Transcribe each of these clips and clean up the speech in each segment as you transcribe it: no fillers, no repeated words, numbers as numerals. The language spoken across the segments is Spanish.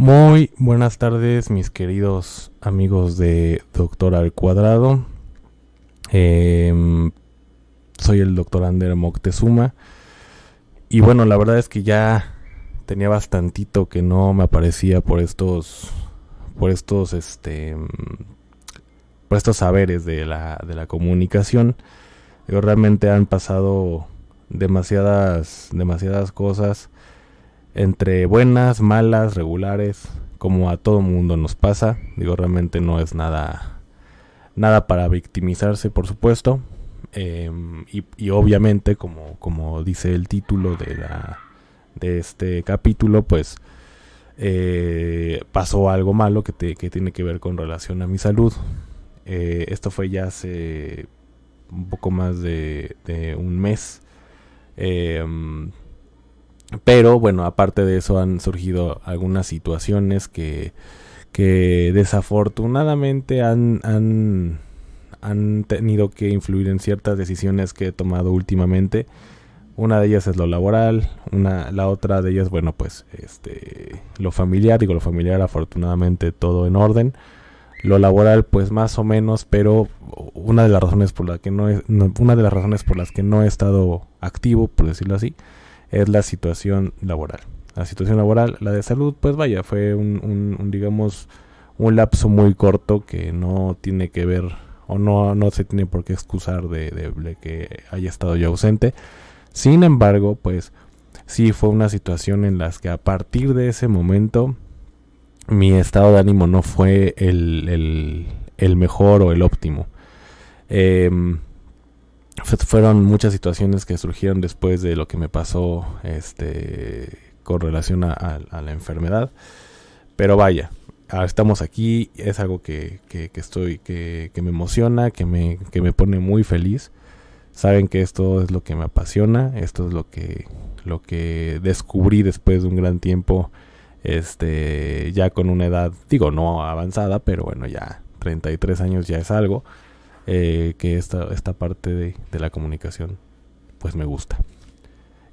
Muy buenas tardes, mis queridos amigos de Doctor al Cuadrado. Soy el doctor Ander Moctezuma. Y bueno, la verdad es que ya tenía bastantito que no me aparecía por estos saberes de la comunicación. Realmente han pasado demasiadas cosas, entre buenas, malas, regulares, como a todo mundo nos pasa. Realmente no es nada para victimizarse, por supuesto. Y obviamente, como dice el título de este capítulo, pues pasó algo malo que tiene que ver con relación a mi salud. Esto fue ya hace un poco más de un mes. Pero bueno, aparte de eso han surgido algunas situaciones que desafortunadamente han tenido que influir en ciertas decisiones que he tomado últimamente. Una de ellas es lo laboral, la otra de ellas, bueno, pues lo familiar. Lo familiar afortunadamente todo en orden. Lo laboral pues más o menos, pero una de las razones por las que no he estado activo, por decirlo así, es la situación laboral. La situación laboral, la de salud, pues vaya, fue digamos, un lapso muy corto que no tiene que ver, o no se tiene por qué excusar de que haya estado yo ausente. Sin embargo, pues sí fue una situación en la que a partir de ese momento mi estado de ánimo no fue el mejor o el óptimo. Fueron muchas situaciones que surgieron después de lo que me pasó con relación a la enfermedad. Pero vaya, estamos aquí, es algo que me emociona, que me pone muy feliz. Saben que esto es lo que me apasiona, esto es lo que descubrí después de un gran tiempo, ya con una edad, digo, no avanzada, pero bueno, ya 33 años ya es algo. Que esta parte de la comunicación pues me gusta.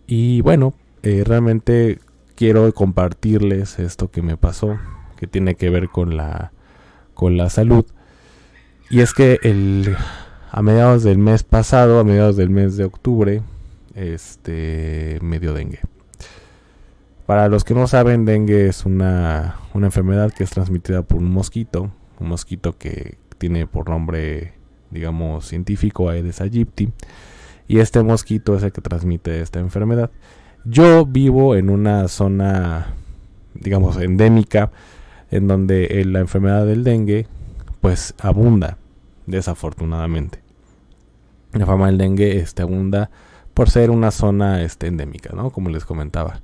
Y bueno, realmente quiero compartirles esto que me pasó, que tiene que ver con la salud. Y es que a mediados del mes pasado, a mediados del mes de octubre, me dio dengue. Para los que no saben, dengue es una enfermedad que es transmitida por un mosquito que tiene por nombre, digamos, científico, Aedes aegypti, y este mosquito es el que transmite esta enfermedad. Yo vivo en una zona, digamos, endémica, en donde la enfermedad del dengue pues abunda, desafortunadamente. La fama del dengue abunda por ser una zona endémica, ¿no? Como les comentaba.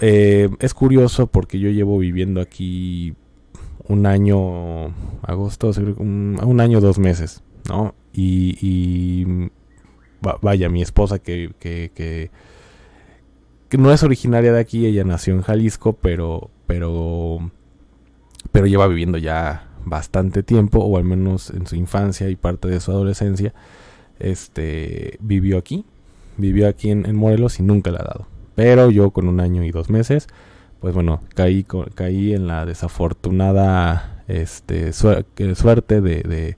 Es curioso porque yo llevo viviendo aquí un año, un año 2 meses, ¿no? Y vaya, mi esposa que no es originaria de aquí, ella nació en Jalisco, pero lleva viviendo ya bastante tiempo, o al menos en su infancia y parte de su adolescencia, vivió aquí en Morelos y nunca le ha dado. Pero yo con un año y 2 meses, pues bueno, caí en la desafortunada suerte de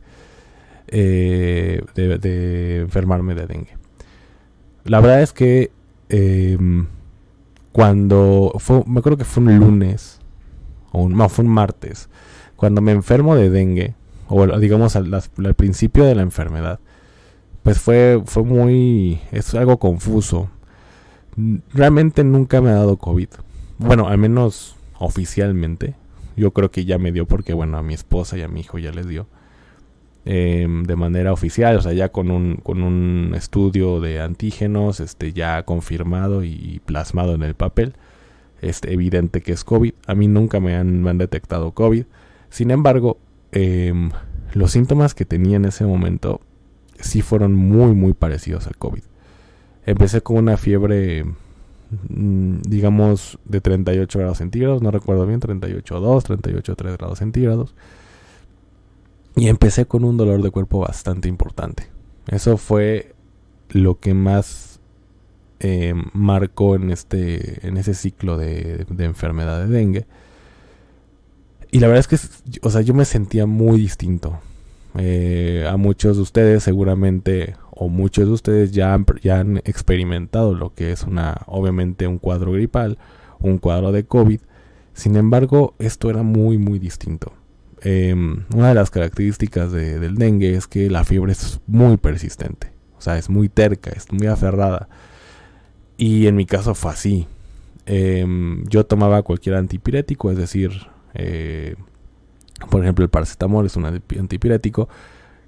enfermarme de dengue. La verdad es que me acuerdo que fue un lunes, fue un martes, cuando me enfermo de dengue, o digamos al principio de la enfermedad, pues es algo confuso. Realmente nunca me ha dado COVID. Bueno, al menos oficialmente. Yo creo que ya me dio porque, bueno, a mi esposa y a mi hijo ya les dio. De manera oficial, o sea, ya con un estudio de antígenos, ya confirmado y plasmado en el papel. Evidente que es COVID. A mí nunca me han detectado COVID. Sin embargo, los síntomas que tenía en ese momento sí fueron muy, muy parecidos al COVID. Empecé con una fiebre, digamos, de 38 grados centígrados, no recuerdo bien, 38.2, 38.3 grados centígrados. Y empecé con un dolor de cuerpo bastante importante. Eso fue lo que más marcó en ese ciclo de enfermedad de dengue. Y la verdad es que, o sea, yo me sentía muy distinto. A muchos de ustedes seguramente, o muchos de ustedes ya han experimentado lo que es obviamente un cuadro gripal, un cuadro de COVID. Sin embargo, esto era muy, muy distinto. Una de las características del dengue es que la fiebre es muy persistente. O sea, es muy terca, es muy aferrada. Y en mi caso fue así. Yo tomaba cualquier antipirético, es decir, por ejemplo el paracetamol es un antipirético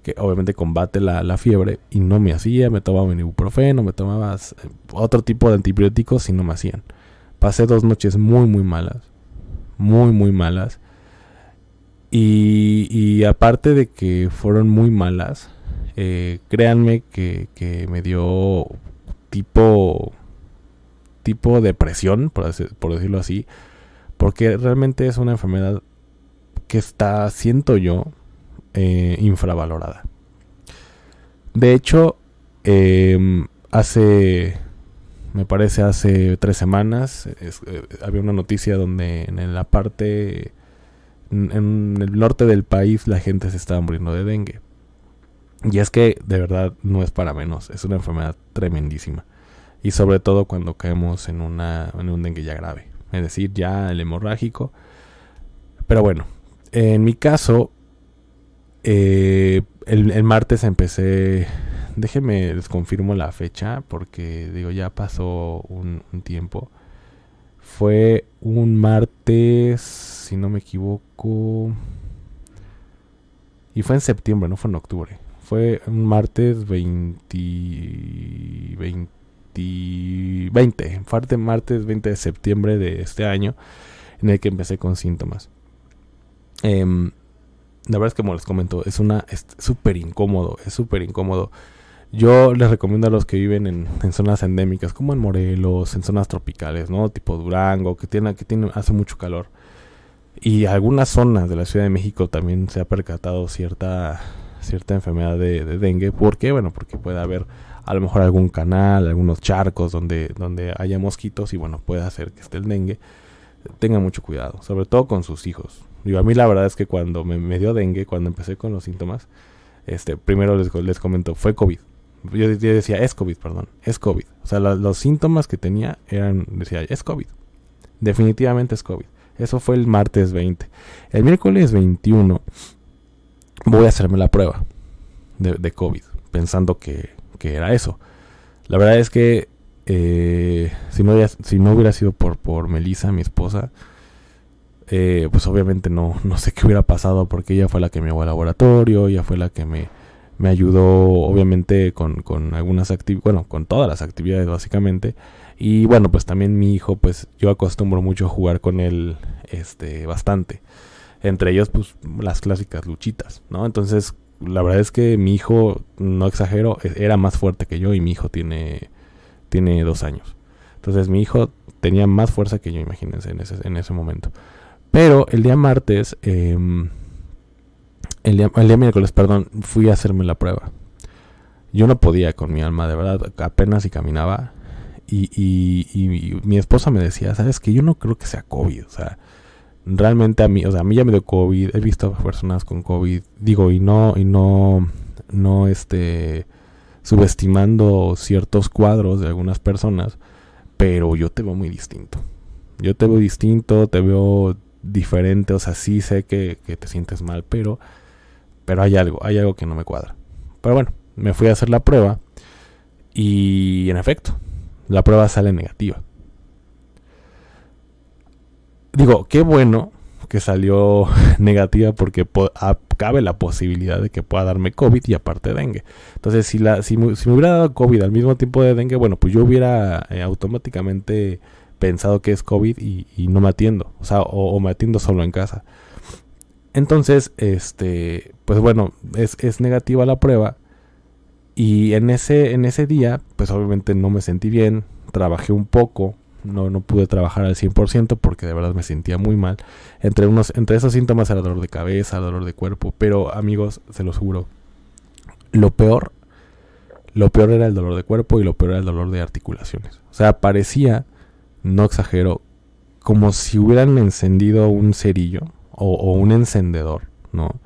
que obviamente combate la fiebre, y no me hacía. Me tomaba ibuprofeno, me tomaba otro tipo de antibióticos y no me hacían. Pasé 2 noches muy muy malas, muy muy malas, y aparte de que fueron muy malas, créanme que me dio tipo depresión, por decirlo así, porque realmente es una enfermedad que está, siento yo, infravalorada. De hecho, me parece hace 3 semanas, había una noticia donde en la parte, en el norte del país, la gente se estaba muriendo de dengue. Y es que, de verdad, no es para menos, es una enfermedad tremendísima. Y sobre todo cuando caemos en un dengue ya grave, es decir, ya el hemorrágico. Pero bueno, en mi caso, el martes empecé. Déjenme, les confirmo la fecha, porque digo, ya pasó un tiempo. Fue un martes, si no me equivoco, y fue en septiembre, no fue en octubre. Fue un martes martes 20 de septiembre de este año, en el que empecé con síntomas. La verdad es que, como les comento, es súper incómodo, es súper incómodo. Yo les recomiendo a los que viven en zonas endémicas, como en Morelos, en zonas tropicales, ¿no? Tipo Durango, hace mucho calor. Y algunas zonas de la Ciudad de México también se ha percatado cierta enfermedad de dengue. ¿Por qué? Bueno, porque puede haber a lo mejor algún canal, algunos charcos donde haya mosquitos, y bueno, puede hacer que esté el dengue. Tengan mucho cuidado, sobre todo con sus hijos. A mí la verdad es que cuando me dio dengue, cuando empecé con los síntomas, primero les comento, fue COVID. Yo decía, es COVID. O sea, los síntomas que tenía decía, es COVID. Definitivamente es COVID. Eso fue el martes 20. El miércoles 21 voy a hacerme la prueba de COVID, pensando que era eso. La verdad es que si no hubiera sido por Melissa, mi esposa, pues obviamente no sé qué hubiera pasado, porque ella fue la que me llevó al laboratorio, ella fue la que me ayudó, obviamente, con algunas con todas las actividades básicamente. Y bueno, pues también mi hijo, pues yo acostumbro mucho a jugar con él bastante. Entre ellos, pues las clásicas luchitas, ¿no? Entonces, la verdad es que mi hijo, no exagero, era más fuerte que yo, y mi hijo tiene 2 años. Entonces mi hijo tenía más fuerza que yo, imagínense, en ese momento. Pero el día martes, el día miércoles, fui a hacerme la prueba. Yo no podía con mi alma, de verdad, apenas si caminaba. Y mi esposa me decía, ¿sabes qué? Yo no creo que sea COVID, o sea, realmente a mí ya me dio COVID, he visto a personas con COVID, digo, y no subestimando ciertos cuadros de algunas personas, pero yo te veo muy distinto. Te veo diferente, o sea, sí sé que te sientes mal, pero hay algo que no me cuadra. Pero bueno, me fui a hacer la prueba, y en efecto, la prueba sale negativa. Digo, qué bueno que salió negativa, porque cabe la posibilidad de que pueda darme COVID y aparte dengue. Entonces, si me hubiera dado COVID al mismo tiempo de dengue, bueno, pues yo hubiera automáticamente pensado que es COVID y no me atiendo. O sea, o me atiendo solo en casa. Entonces, pues bueno, es negativa la prueba. Y en ese día, pues obviamente no me sentí bien. Trabajé un poco. No pude trabajar al 100% porque de verdad me sentía muy mal. Entre esos síntomas era dolor de cabeza, dolor de cuerpo. Pero amigos, se los juro, lo peor era el dolor de cuerpo, y lo peor era el dolor de articulaciones. O sea, parecía, no exagero, como si hubieran encendido un cerillo o un encendedor, ¿no?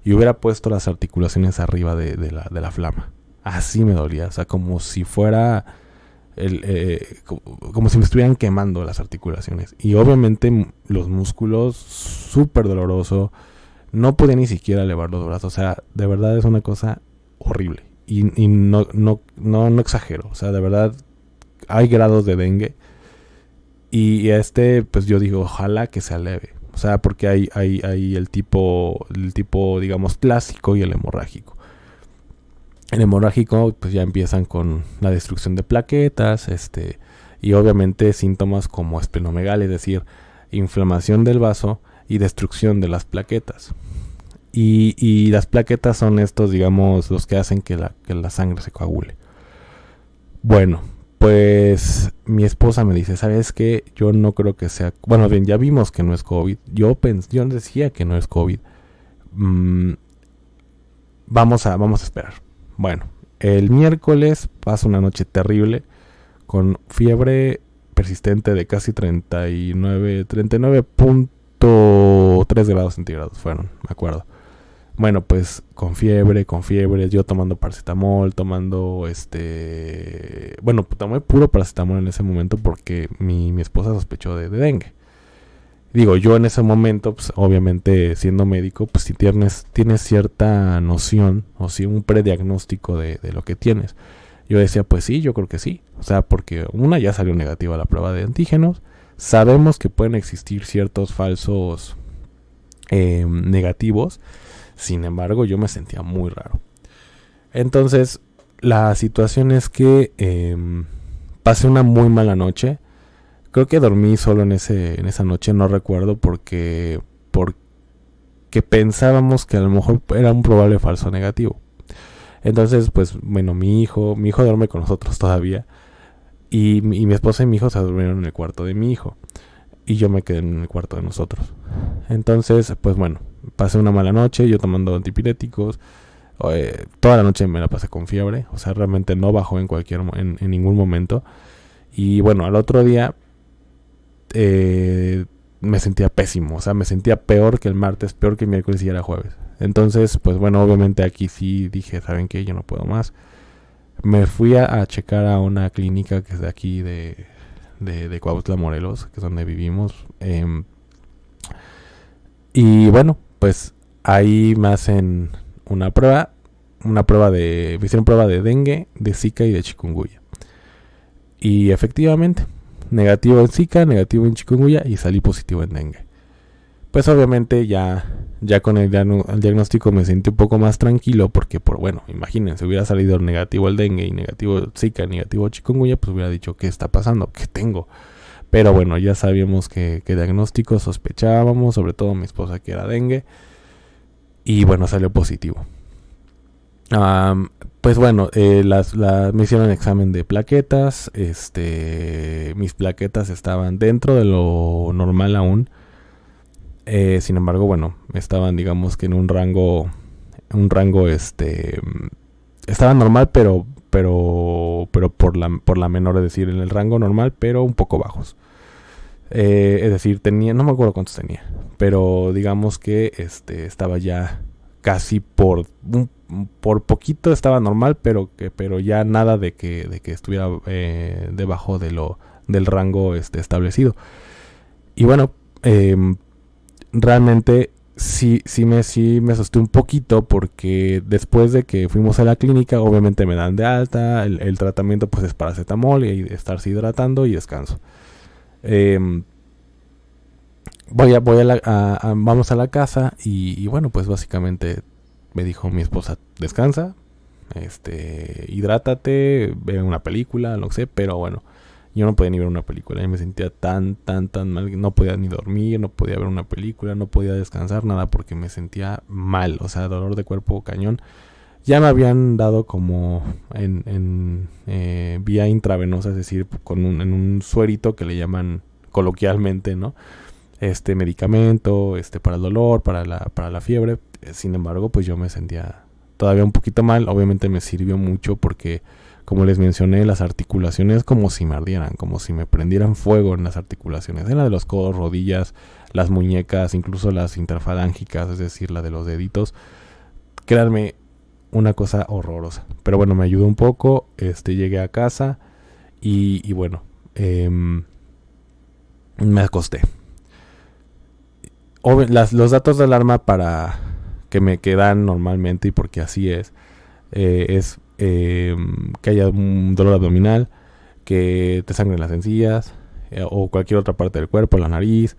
Y hubiera puesto las articulaciones arriba de la flama. Así me dolía, o sea, como si fuera como si me estuvieran quemando las articulaciones. Y obviamente los músculos, súper doloroso. No podía ni siquiera elevar los brazos. O sea, de verdad es una cosa horrible. Y no exagero. O sea, de verdad hay grados de dengue. Y pues yo digo, ojalá que se aleve. O sea, porque hay el tipo, digamos, clásico y el hemorrágico. El hemorrágico, pues ya empiezan con la destrucción de plaquetas, y obviamente síntomas como esplenomegalia, es decir, inflamación del vaso y destrucción de las plaquetas. Y las plaquetas son estos, digamos, los que hacen que la sangre se coagule. Bueno, pues mi esposa me dice, ¿sabes qué? Yo no creo que sea... Bueno, bien, ya vimos que no es COVID. Yo decía que no es COVID. Vamos a esperar. Bueno, el miércoles pasa una noche terrible con fiebre persistente de casi 39.3 grados centígrados fueron, me acuerdo. Bueno, pues con fiebre, yo tomando paracetamol, bueno, tomé puro paracetamol en ese momento porque mi esposa sospechó de dengue. Digo, yo en ese momento, pues obviamente siendo médico, pues si tienes cierta noción o si un prediagnóstico de lo que tienes. Yo decía, pues sí, yo creo que sí. O sea, porque ya salió negativa la prueba de antígenos. Sabemos que pueden existir ciertos falsos negativos. Sin embargo, yo me sentía muy raro. Entonces, la situación es que pasé una muy mala noche. Creo que dormí solo en esa noche, no recuerdo, porque pensábamos que a lo mejor era un probable falso negativo. Entonces, pues, bueno, mi hijo duerme con nosotros todavía. Y mi esposa y mi hijo se durmieron en el cuarto de mi hijo. Y yo me quedé en el cuarto de nosotros. Entonces, pues bueno, pasé una mala noche, yo tomando antipiréticos. Toda la noche me la pasé con fiebre. O sea, realmente no bajó en ningún momento. Y bueno, al otro día... me sentía pésimo, o sea, me sentía peor que el martes, peor que el miércoles y era jueves. Entonces, pues bueno, obviamente aquí sí dije, ¿saben qué? Yo no puedo más. Me fui a checar a una clínica que es de aquí de Cuautla, Morelos, que es donde vivimos. Y bueno, pues ahí me hacen me hicieron prueba de dengue, de Zika y de chikungunya. Y efectivamente, negativo en Zika, negativo en chikungunya y salí positivo en dengue. Pues obviamente ya con el diagnóstico me sentí un poco más tranquilo porque, bueno, imagínense, hubiera salido negativo el dengue y negativo Zika, negativo chikungunya, pues hubiera dicho, ¿qué está pasando? ¿Qué tengo? Pero bueno, ya sabíamos que diagnóstico sospechábamos, sobre todo mi esposa, que era dengue. Y bueno, salió positivo. Pues bueno, me hicieron examen de plaquetas. Mis plaquetas estaban dentro de lo normal aún. Sin embargo, bueno, estaban, digamos que en un rango, estaba normal, pero por la menor, es decir, en el rango normal, pero un poco bajos. Es decir, no me acuerdo cuántos tenía, pero digamos que estaba ya casi por poquito estaba normal, pero ya nada de que estuviera debajo del rango establecido. Y bueno, realmente sí me asusté un poquito porque después de que fuimos a la clínica, obviamente me dan de alta, el tratamiento pues es paracetamol y estarse hidratando y descanso. Vamos a la casa y bueno, pues básicamente me dijo mi esposa, descansa, hidrátate, ve una película, lo que sé, pero bueno, yo no podía ni ver una película, yo me sentía tan mal, no podía ni dormir, no podía ver una película, no podía descansar, nada, porque me sentía mal, o sea, dolor de cuerpo cañón. Ya me habían dado como en vía intravenosa, es decir, en un suerito que le llaman coloquialmente, ¿no? Medicamento, para el dolor, para la fiebre. Sin embargo, pues yo me sentía todavía un poquito mal. Obviamente me sirvió mucho porque como les mencioné, las articulaciones como si me ardieran, como si me prendieran fuego en las articulaciones, en la de los codos, rodillas, las muñecas, incluso las interfalángicas, es decir, la de los deditos. Créanme, una cosa horrorosa. Pero bueno, me ayudó un poco, llegué a casa y bueno, me acosté. Los datos de alarma para que me quedan normalmente, y porque así es que haya un dolor abdominal, que te sangren las encías, o cualquier otra parte del cuerpo, la nariz,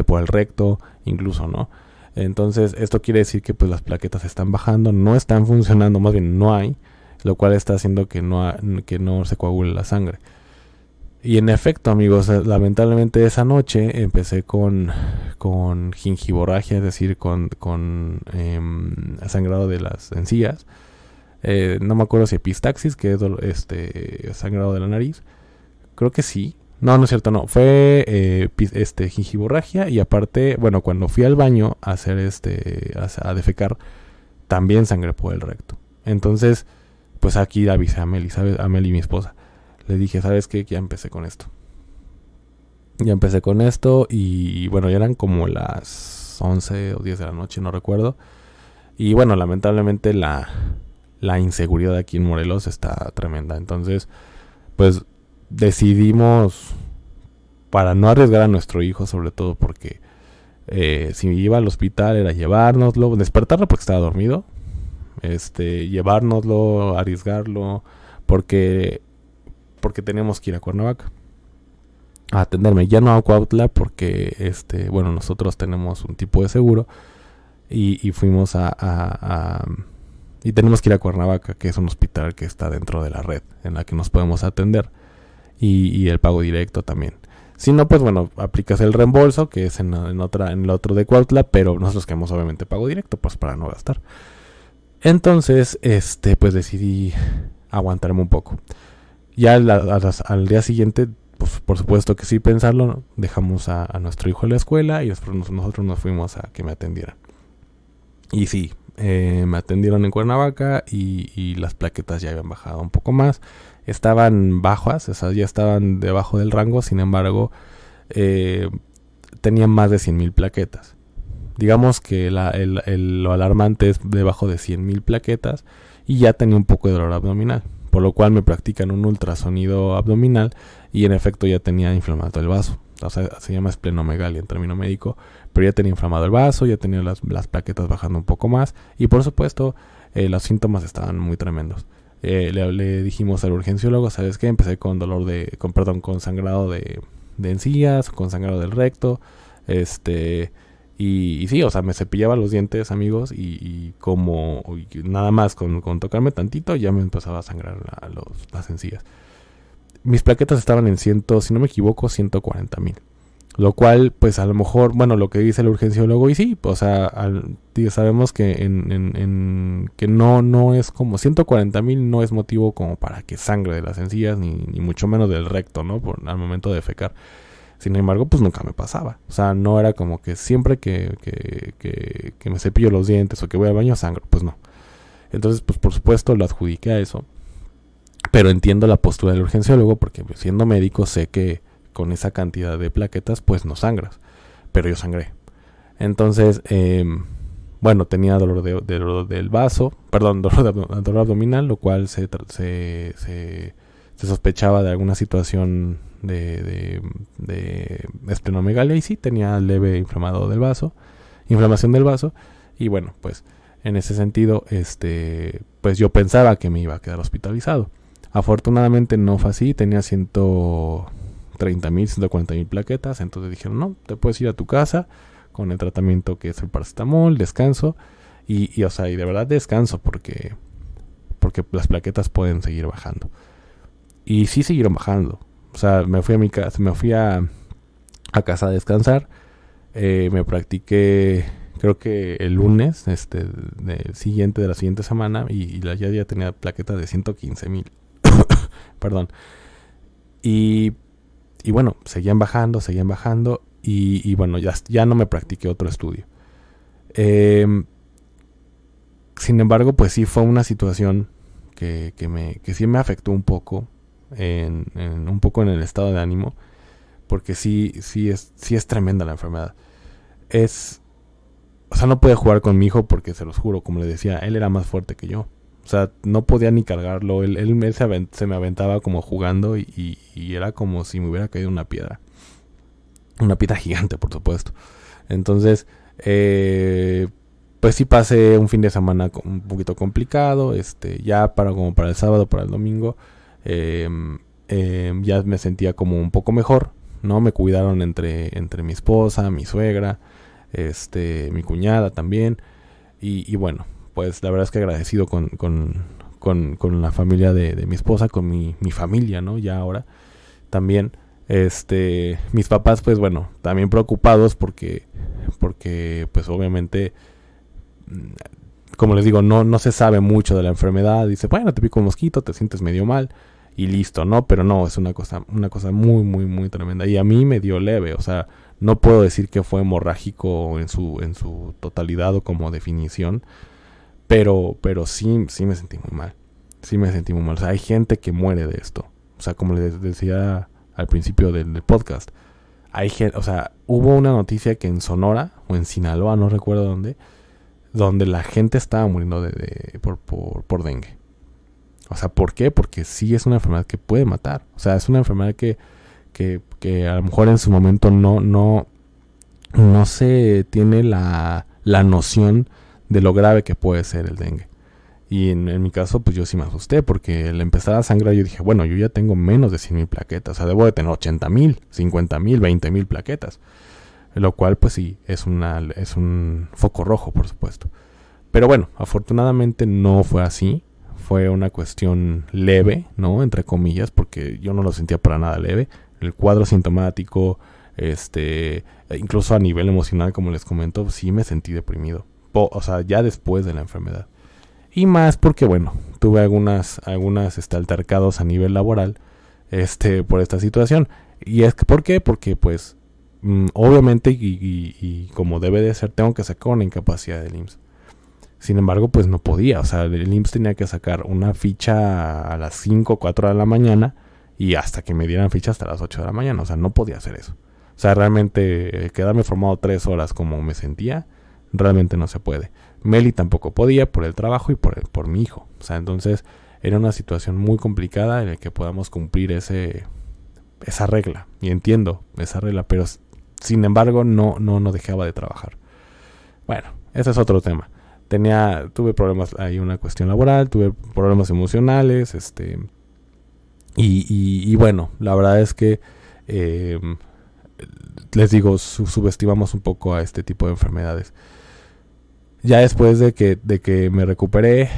por el recto, incluso, ¿no? Entonces, esto quiere decir que pues las plaquetas están bajando, no están funcionando, más bien no hay, lo cual está haciendo que no se coagule la sangre. Y en efecto, amigos, lamentablemente esa noche empecé con gingivorragia, es decir, con sangrado de las encías. No me acuerdo si epistaxis, que es sangrado de la nariz. Creo que sí. No es cierto, no. Fue gingivorragia, y aparte, bueno, cuando fui al baño a hacer a defecar, también sangré por el recto. Entonces, pues aquí avisé a Meli, ¿sabes? A Meli, mi esposa. Le dije, ¿sabes qué? Ya empecé con esto. Y bueno, ya eran como las 11 o 10 de la noche, no recuerdo. Y bueno, lamentablemente la inseguridad aquí en Morelos está tremenda. Entonces, pues decidimos, para no arriesgar a nuestro hijo, sobre todo porque si iba al hospital era llevárnoslo, despertarlo porque estaba dormido, llevárnoslo, arriesgarlo, porque teníamos que ir a Cuernavaca a atenderme, ya no a Cuautla, porque bueno, nosotros tenemos un tipo de seguro y fuimos y tenemos que ir a Cuernavaca, que es un hospital que está dentro de la red en la que nos podemos atender, y el pago directo también. Si no, pues bueno, aplicas el reembolso, que es en el otro de Cuautla, pero nosotros queremos obviamente pago directo, pues para no gastar. Entonces, pues decidí aguantarme un poco. Ya al día siguiente, pues por supuesto que sí pensarlo, ¿no? Dejamos a nuestro hijo en la escuela y después nosotros nos fuimos a que me atendieran. Y sí, me atendieron en Cuernavaca y las plaquetas ya habían bajado un poco más. Estaban bajas, esas ya estaban debajo del rango, sin embargo, tenían más de 100,000 plaquetas. Digamos que lo alarmante es debajo de 100,000 plaquetas, y ya tenía un poco de dolor abdominal, por lo cual me practican un ultrasonido abdominal y en efecto ya tenía inflamado el vaso. O sea, se llama esplenomegalia en término médico, pero ya tenía inflamado el vaso, ya tenía las plaquetas bajando un poco más, y por supuesto los síntomas estaban muy tremendos. Le dijimos al urgenciólogo, ¿sabes qué? Empecé con con sangrado de encías, con sangrado del recto, y sí, o sea, me cepillaba los dientes, amigos, y nada más con tocarme tantito ya me empezaba a sangrar las encías. Mis plaquetas estaban en si no me equivoco, 140,000. Lo cual, pues a lo mejor, bueno, lo que dice el urgenciólogo, y sí, o sea, sabemos que que no es como 140,000, no es motivo como para que sangre de las encías, ni mucho menos del recto, ¿no? Al momento de defecar. Sin embargo, pues nunca me pasaba. O sea, no era como que siempre que me cepillo los dientes o que voy al baño sangro, pues no. Entonces, pues por supuesto lo adjudiqué a eso. Pero entiendo la postura del urgenciólogo, porque siendo médico sé que con esa cantidad de plaquetas pues no sangras, pero yo sangré. Entonces, bueno, tenía dolor del vaso, perdón, dolor abdominal, lo cual se sospechaba de alguna situación de esplenomegalia, y sí, tenía leve inflamación del vaso, y bueno, pues en ese sentido, pues yo pensaba que me iba a quedar hospitalizado. Afortunadamente no fue así, tenía 130,000, 140,000 plaquetas. Entonces dijeron, no, te puedes ir a tu casa con el tratamiento que es el paracetamol, descanso, y o sea, y de verdad descanso, porque las plaquetas pueden seguir bajando. Y sí siguieron bajando. O sea, me fui a mi casa, a descansar. Me practiqué, creo que el lunes de la siguiente semana, y ya tenía plaquetas de 115,000. Perdón. Y bueno, seguían bajando, y bueno, ya no me practiqué otro estudio. Sin embargo, pues sí fue una situación que sí me afectó un poco un poco en el estado de ánimo, porque sí es tremenda la enfermedad. O sea, no podía jugar con mi hijo porque, se los juro, como le decía, él era más fuerte que yo. O sea, no podía ni cargarlo. Él se me aventaba como jugando y era como si me hubiera caído una piedra. Una piedra gigante, por supuesto. Entonces, pues sí pasé un fin de semana un poquito complicado. Ya como para el sábado, para el domingo, ya me sentía como un poco mejor, ¿no? Me cuidaron entre mi esposa, mi suegra, mi cuñada también. Y bueno, pues la verdad es que agradecido con la familia de mi esposa, con mi familia, ¿no? Ya ahora también. Mis papás, pues bueno, también preocupados porque pues obviamente, como les digo, no se sabe mucho de la enfermedad. Dice, bueno, te pico un mosquito, te sientes medio mal y listo, ¿no? Pero no, es una cosa muy, muy, muy tremenda. Y a mí me dio leve, o sea, no puedo decir que fue hemorrágico en su totalidad o como definición, pero sí me sentí muy mal. Sí me sentí muy mal. O sea, hay gente que muere de esto. O sea, como les decía al principio del podcast, hay gente, o sea, hubo una noticia que en Sonora o en Sinaloa, no recuerdo donde la gente estaba muriendo por dengue. O sea, ¿por qué? Porque sí es una enfermedad que puede matar. O sea, es una enfermedad que a lo mejor en su momento no se tiene la noción de lo grave que puede ser el dengue. Y en mi caso, pues yo sí me asusté, porque al empezar a sangrar yo dije, bueno, yo ya tengo menos de 100,000 plaquetas. O sea, debo de tener 80,000, 50,000, 20,000 plaquetas. Lo cual, pues sí, es un foco rojo, por supuesto. Pero bueno, afortunadamente no fue así. Fue una cuestión leve, ¿no? Entre comillas, porque yo no lo sentía para nada leve. El cuadro sintomático, incluso a nivel emocional, como les comento, sí me sentí deprimido. O sea, ya después de la enfermedad. Y más porque, bueno, tuve algunas altercados a nivel laboral, por esta situación. Y es que, ¿por qué? Porque, pues, obviamente, y como debe de ser, tengo que sacar una incapacidad del IMSS. Sin embargo, pues no podía. O sea, el IMSS tenía que sacar una ficha a las 5 o 4 de la mañana y hasta que me dieran ficha hasta las 8 de la mañana. O sea, no podía hacer eso. O sea, realmente quedarme formado 3 horas como me sentía, realmente no se puede. Meli tampoco podía por el trabajo y por mi hijo. O sea, entonces era una situación muy complicada en la que podamos cumplir esa regla. Y entiendo esa regla, pero sin embargo no dejaba de trabajar. Bueno, ese es otro tema. Tuve problemas, hay una cuestión laboral, tuve problemas emocionales, y bueno, la verdad es que les digo, subestimamos un poco a este tipo de enfermedades. Ya después de que me recuperé,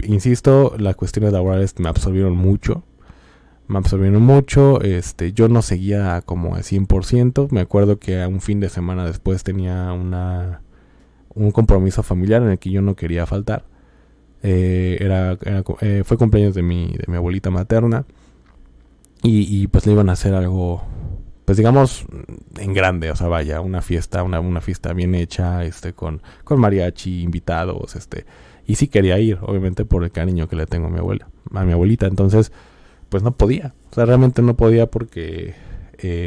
insisto, las cuestiones laborales me absorbieron mucho. Yo no seguía como al 100%. Me acuerdo que a un fin de semana después tenía un compromiso familiar en el que yo no quería faltar. Fue cumpleaños de mi abuelita materna. Y pues le iban a hacer algo, pues digamos, en grande. O sea, vaya, una fiesta, una fiesta bien hecha, con mariachi, invitados, y sí quería ir, obviamente por el cariño que le tengo a mi abuelita. Entonces, pues no podía. O sea, realmente no podía porque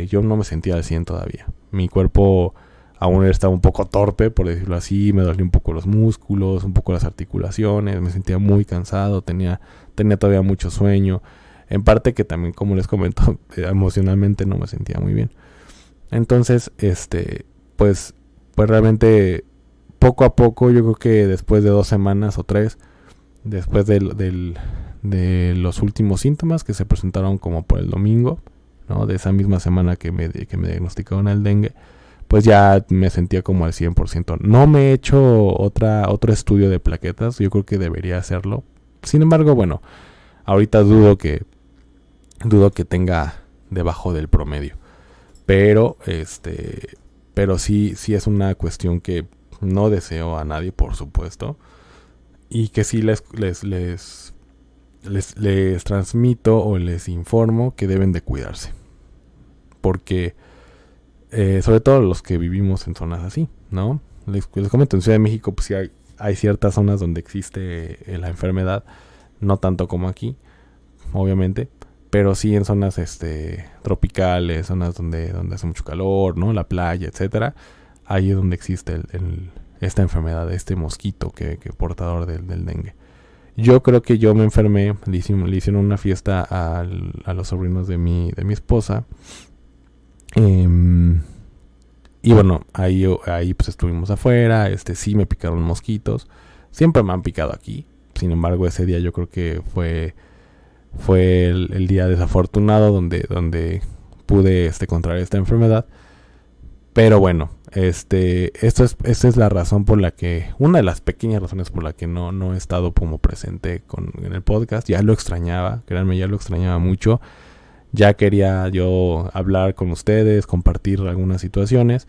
yo no me sentía al 100 todavía. Mi cuerpo aún estaba un poco torpe, por decirlo así. Me dolía un poco los músculos, un poco las articulaciones. Me sentía muy cansado, tenía todavía mucho sueño. En parte que también, como les comento, emocionalmente no me sentía muy bien. Entonces, pues realmente poco a poco, yo creo que después de 2 semanas o 3, después de los últimos síntomas que se presentaron como por el domingo, ¿no? De esa misma semana que me diagnosticaron el dengue, pues ya me sentía como al 100%. No me he hecho otro estudio de plaquetas, yo creo que debería hacerlo. Sin embargo, bueno, ahorita dudo que tenga debajo del promedio. Pero sí es una cuestión que no deseo a nadie, por supuesto, y que sí les transmito o les informo que deben de cuidarse, porque sobre todo los que vivimos en zonas así, ¿no? Les comento, en Ciudad de México pues sí hay ciertas zonas donde existe la enfermedad, no tanto como aquí, obviamente, pero sí en zonas tropicales, zonas donde hace mucho calor, ¿no? La playa, etcétera. Ahí es donde existe esta enfermedad, este mosquito que portador del dengue. Yo creo que yo me enfermé, le hicieron una fiesta a los sobrinos de mi esposa. Y bueno, ahí pues estuvimos afuera, sí me picaron mosquitos. Siempre me han picado aquí. Sin embargo, ese día yo creo que fue el día desafortunado donde pude contraer esta enfermedad. Pero bueno, esta es la razón por la que, una de las pequeñas razones por la que no he estado como presente en el podcast. Ya lo extrañaba, créanme, ya lo extrañaba mucho. Ya quería yo hablar con ustedes, compartir algunas situaciones.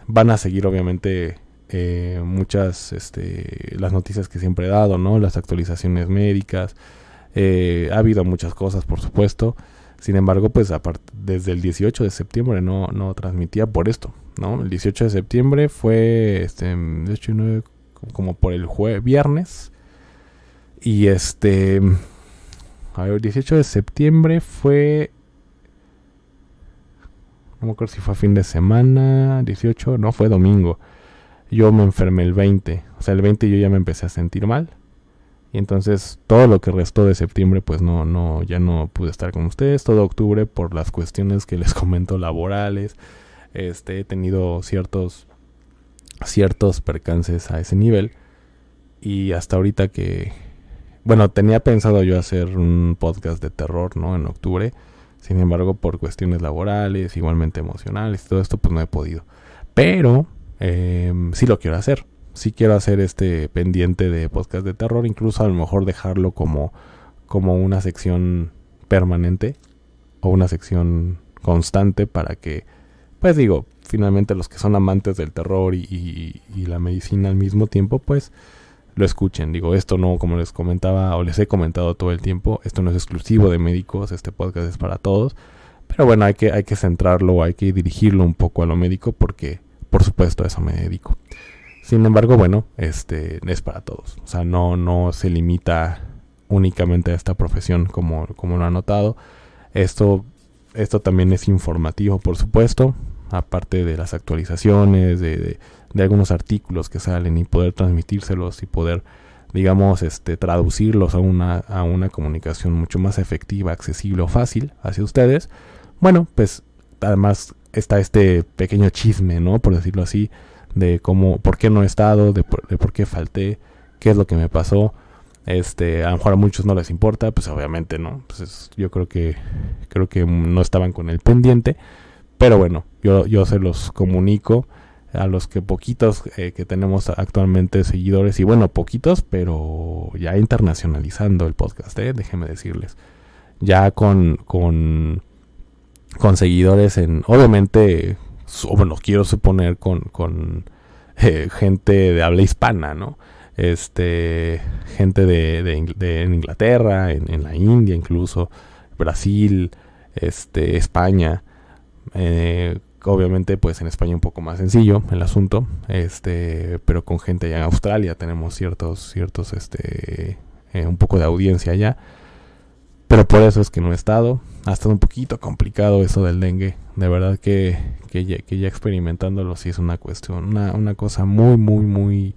Van a seguir obviamente muchas las noticias que siempre he dado, ¿no? Las actualizaciones médicas. Ha habido muchas cosas, por supuesto. Sin embargo, pues desde el 18 de septiembre no transmitía por esto, ¿no? El 18 de septiembre fue de hecho como por el viernes. Y a ver, el 18 de septiembre fue, no me acuerdo si fue a fin de semana, 18, no, fue domingo. Yo me enfermé el 20, o sea, el 20 yo ya me empecé a sentir mal. Y entonces todo lo que restó de septiembre, pues ya no pude estar con ustedes. Todo octubre, por las cuestiones que les comento laborales, he tenido ciertos percances a ese nivel. Y hasta ahorita bueno, tenía pensado yo hacer un podcast de terror, ¿no? En octubre. Sin embargo, por cuestiones laborales, igualmente emocionales, todo esto, pues no he podido. Pero sí lo quiero hacer. Sí quiero hacer pendiente de podcast de terror. Incluso a lo mejor dejarlo como una sección permanente o una sección constante para que, pues digo, finalmente los que son amantes del terror y la medicina al mismo tiempo, pues lo escuchen. Digo, esto no, como les comentaba o les he comentado todo el tiempo, esto no es exclusivo de médicos, este podcast es para todos. Pero bueno, hay que centrarlo, hay que dirigirlo un poco a lo médico porque, por supuesto, a eso me dedico. Sin embargo, bueno, es para todos. O sea, no se limita únicamente a esta profesión como lo han notado. Esto también es informativo, por supuesto. Aparte de las actualizaciones, de algunos artículos que salen y poder transmitírselos y poder, digamos, traducirlos a una comunicación mucho más efectiva, accesible o fácil hacia ustedes. Bueno, pues además está este pequeño chisme, ¿no? Por decirlo así, de por qué no he estado, de por qué falté, qué es lo que me pasó. A lo mejor a muchos no les importa, pues obviamente no. Pues yo creo que no estaban con el pendiente. Pero bueno, yo se los comunico a los que poquitos que tenemos actualmente seguidores. Y bueno, poquitos, pero ya internacionalizando el podcast, déjenme decirles. Ya con seguidores obviamente, bueno, quiero suponer con gente de habla hispana, ¿no? Gente de Inglaterra, en la India incluso, Brasil, España. Obviamente pues en España un poco más sencillo el asunto, pero con gente allá en Australia tenemos ciertos un poco de audiencia allá. Pero por eso es que no he estado. Ha estado un poquito complicado eso del dengue. De verdad que ya experimentándolo sí es una cuestión, una cosa muy, muy, muy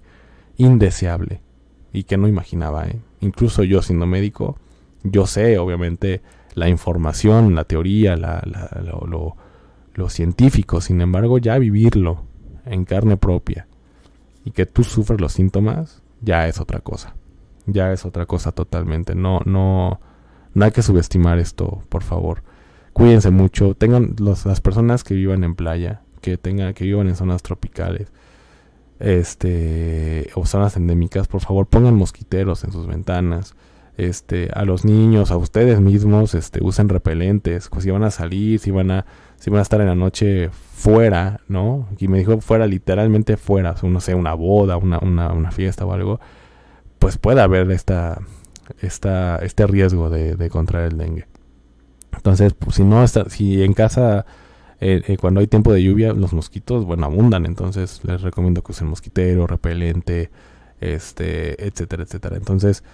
indeseable. Y que no imaginaba, Incluso yo siendo médico, yo sé obviamente la información, la teoría, lo científico. Sin embargo, ya vivirlo en carne propia y que tú sufres los síntomas, ya es otra cosa. Ya es otra cosa totalmente. No hay que subestimar esto, por favor. Cuídense mucho. Tengan las personas que vivan en playa, que vivan en zonas tropicales, o zonas endémicas, por favor, pongan mosquiteros en sus ventanas. A los niños, a ustedes mismos, usen repelentes. Pues si van a salir, si van a estar en la noche fuera, ¿no? Y me dijo fuera, literalmente fuera, no sé, una boda, una fiesta o algo, pues puede haber este riesgo de contraer el dengue. Entonces, pues si en casa Cuando hay tiempo de lluvia, los mosquitos, bueno, abundan. Entonces les recomiendo que usen mosquitero, repelente, etcétera, etcétera. Entonces,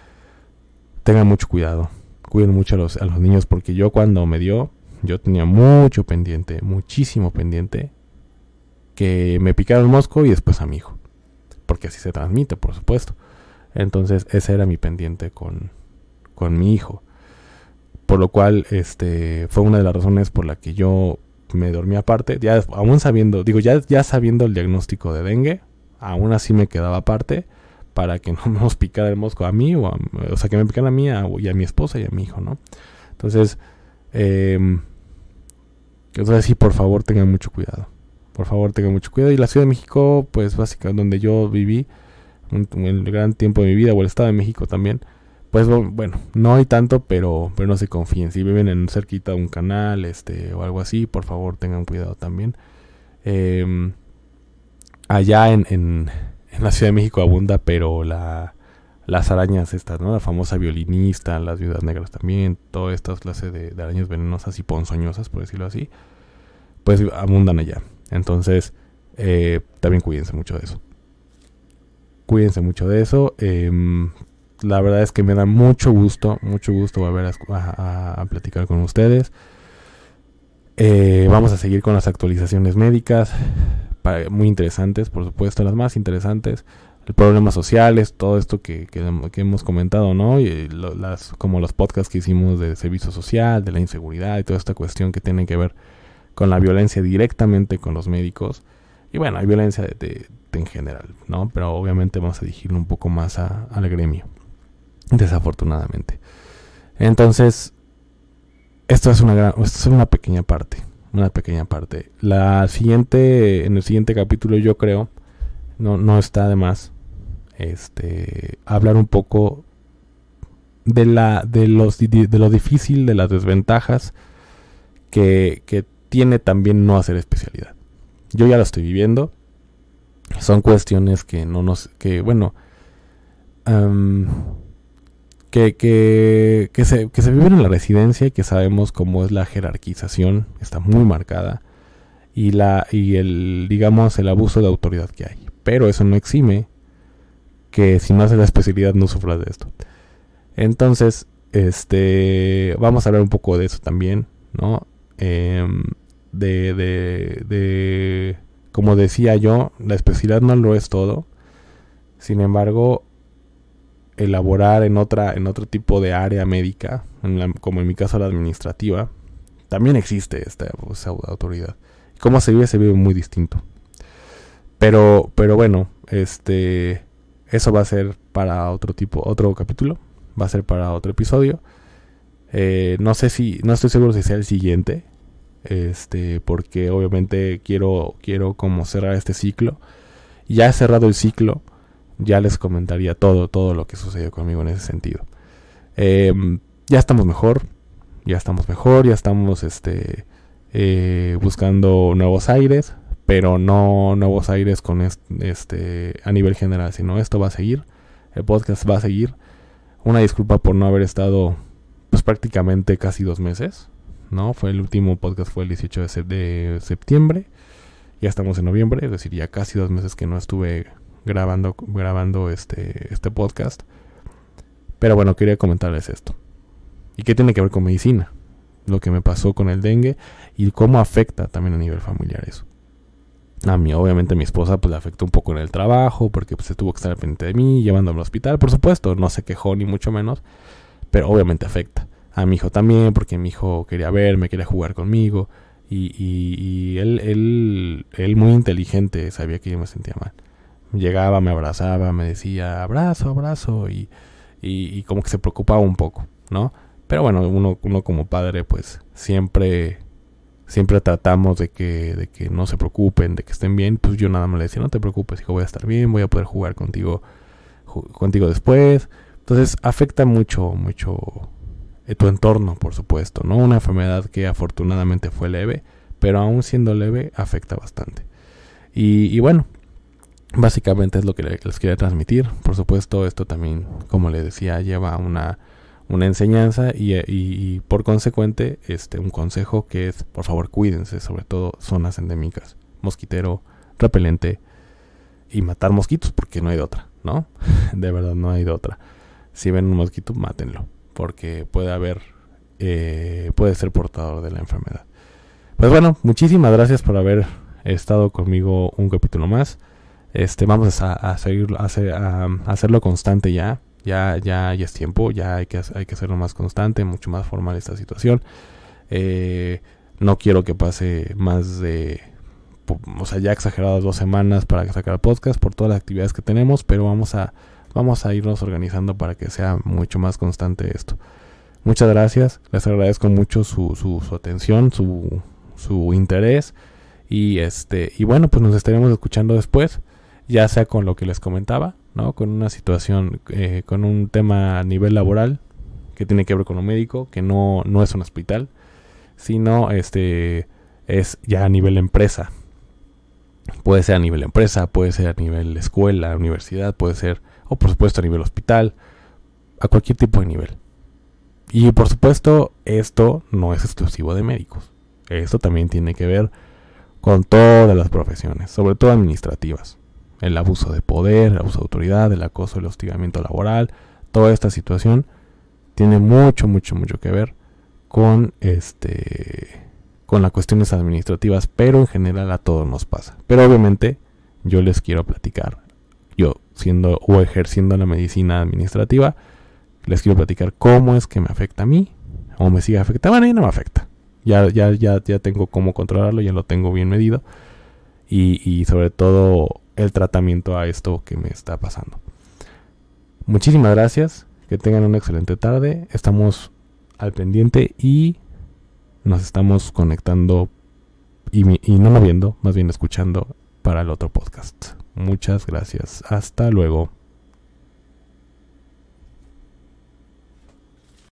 tengan mucho cuidado. Cuiden mucho a los niños, porque yo cuando me dio, yo tenía mucho pendiente, muchísimo pendiente, que me picara el mosco y después a mi hijo. Porque así se transmite, por supuesto. Entonces, ese era mi pendiente con mi hijo. Por lo cual, fue una de las razones por la que yo me dormí aparte. Ya, aún sabiendo, ya sabiendo el diagnóstico de dengue, aún así me quedaba aparte para que no nos picara el mosco a mí, o sea, que me picara a mí y a mi esposa y a mi hijo, ¿no? Entonces, sí, por favor, tengan mucho cuidado. Por favor, tengan mucho cuidado. Y la Ciudad de México, pues básicamente donde yo viví el gran tiempo de mi vida, o el Estado de México también, pues bueno, no hay tanto, pero no se confíen. Si viven en cerquita de un canal, o algo así, por favor tengan cuidado también. Allá en la Ciudad de México abunda, pero las arañas estas, ¿no? La famosa violinista, las viudas negras también, todas estas clases de arañas venenosas y ponzoñosas, por decirlo así, pues abundan allá. Entonces, también cuídense mucho de eso. Cuídense mucho de eso. La verdad es que me da mucho gusto volver a platicar con ustedes. Vamos a seguir con las actualizaciones médicas, muy interesantes, por supuesto, las más interesantes. Problemas sociales, todo esto que hemos comentado, ¿no? Y como los podcasts que hicimos de servicio social, de la inseguridad y toda esta cuestión que tiene que ver con la violencia directamente con los médicos. Y bueno, hay violencia en general, ¿no? Pero obviamente vamos a dirigirlo un poco más al gremio, desafortunadamente. Entonces, esto es una pequeña parte. En el siguiente capítulo, yo creo, no está de más hablar un poco de lo difícil, de las desventajas que tiene también no hacer especialidad. Yo ya lo estoy viviendo. Son cuestiones que se viven en la residencia, y que sabemos cómo es la jerarquización, está muy marcada, y el abuso de autoridad que hay. Pero eso no exime que si no haces la especialidad no sufras de esto. Entonces, vamos a hablar un poco de eso también, ¿no? Como decía yo, la especialidad no lo es todo. Sin embargo, elaborar en otro tipo de área médica, como en mi caso la administrativa, también existe esta autoridad. Cómo se vive muy distinto. Pero bueno, eso va a ser para otro capítulo, va a ser para otro episodio. No estoy seguro si sea el siguiente, porque obviamente quiero como cerrar este ciclo. Ya he cerrado el ciclo, ya les comentaría todo lo que sucedió conmigo en ese sentido. Ya estamos mejor, ya estamos buscando nuevos aires, pero no nuevos aires con a nivel general, sino esto va a seguir, el podcast va a seguir. Una disculpa por no haber estado pues prácticamente casi 2 meses, ¿no? El último podcast fue el 18 de septiembre, ya estamos en noviembre, es decir, ya casi 2 meses que no estuve grabando este podcast. Pero bueno, quería comentarles esto. ¿Y qué tiene que ver con medicina? Lo que me pasó con el dengue y cómo afecta también a nivel familiar eso. A mí, obviamente, a mi esposa pues le afectó un poco en el trabajo, porque pues se tuvo que estar pendiente de mí, llevándome al hospital, por supuesto, no se quejó ni mucho menos, pero obviamente afecta. A mi hijo también, porque mi hijo quería verme, quería jugar conmigo, y él muy inteligente, sabía que yo me sentía mal. Llegaba, me abrazaba, me decía abrazo, y como que se preocupaba un poco, ¿no? Pero bueno, uno como padre pues siempre tratamos de que no se preocupen, de que estén bien. Pues yo nada más le decía, no te preocupes, hijo, voy a estar bien, voy a poder jugar contigo después. Entonces afecta mucho tu entorno, por supuesto, ¿no? Una enfermedad que afortunadamente fue leve, pero aún siendo leve afecta bastante. Y bueno, básicamente es lo que les quería transmitir. Por supuesto, esto también, como les decía, lleva una una enseñanza y por consecuente un consejo que es, por favor, cuídense, sobre todo zonas endémicas, mosquitero, repelente y matar mosquitos, porque no hay de otra, ¿no? De verdad no hay de otra. Si ven un mosquito, mátenlo, porque puede ser portador de la enfermedad. Pues bueno, muchísimas gracias por haber estado conmigo un capítulo más. Vamos a seguir a hacerlo constante ya es tiempo, ya hay que hacerlo más constante, mucho más formal esta situación. No quiero que pase más de, ya exageradas 2 semanas para sacar podcast por todas las actividades que tenemos, pero vamos a irnos organizando para que sea mucho más constante esto. Muchas gracias, les agradezco mucho su atención, su interés y bueno, pues nos estaremos escuchando después, ya sea con lo que les comentaba, ¿no? Con una situación, con un tema a nivel laboral que tiene que ver con lo médico, que no es un hospital, sino es ya a nivel empresa. Puede ser a nivel empresa, puede ser a nivel escuela, universidad, puede ser, o por supuesto a nivel hospital, a cualquier tipo de nivel. Y por supuesto, esto no es exclusivo de médicos. Esto también tiene que ver con todas las profesiones, sobre todo administrativas. El abuso de poder, el abuso de autoridad, el acoso, el hostigamiento laboral, toda esta situación tiene mucho que ver con con las cuestiones administrativas, pero en general a todos nos pasa. Pero obviamente yo les quiero platicar, yo siendo o ejerciendo la medicina administrativa, les quiero platicar cómo es que me afecta a mí, o me sigue afectando. Bueno, ya no me afecta, ya tengo cómo controlarlo, ya lo tengo bien medido, y sobre todo el tratamiento a esto que me está pasando. Muchísimas gracias, que tengan una excelente tarde, estamos al pendiente y nos estamos conectando y no viendo, más bien escuchando para el otro podcast. Muchas gracias, hasta luego.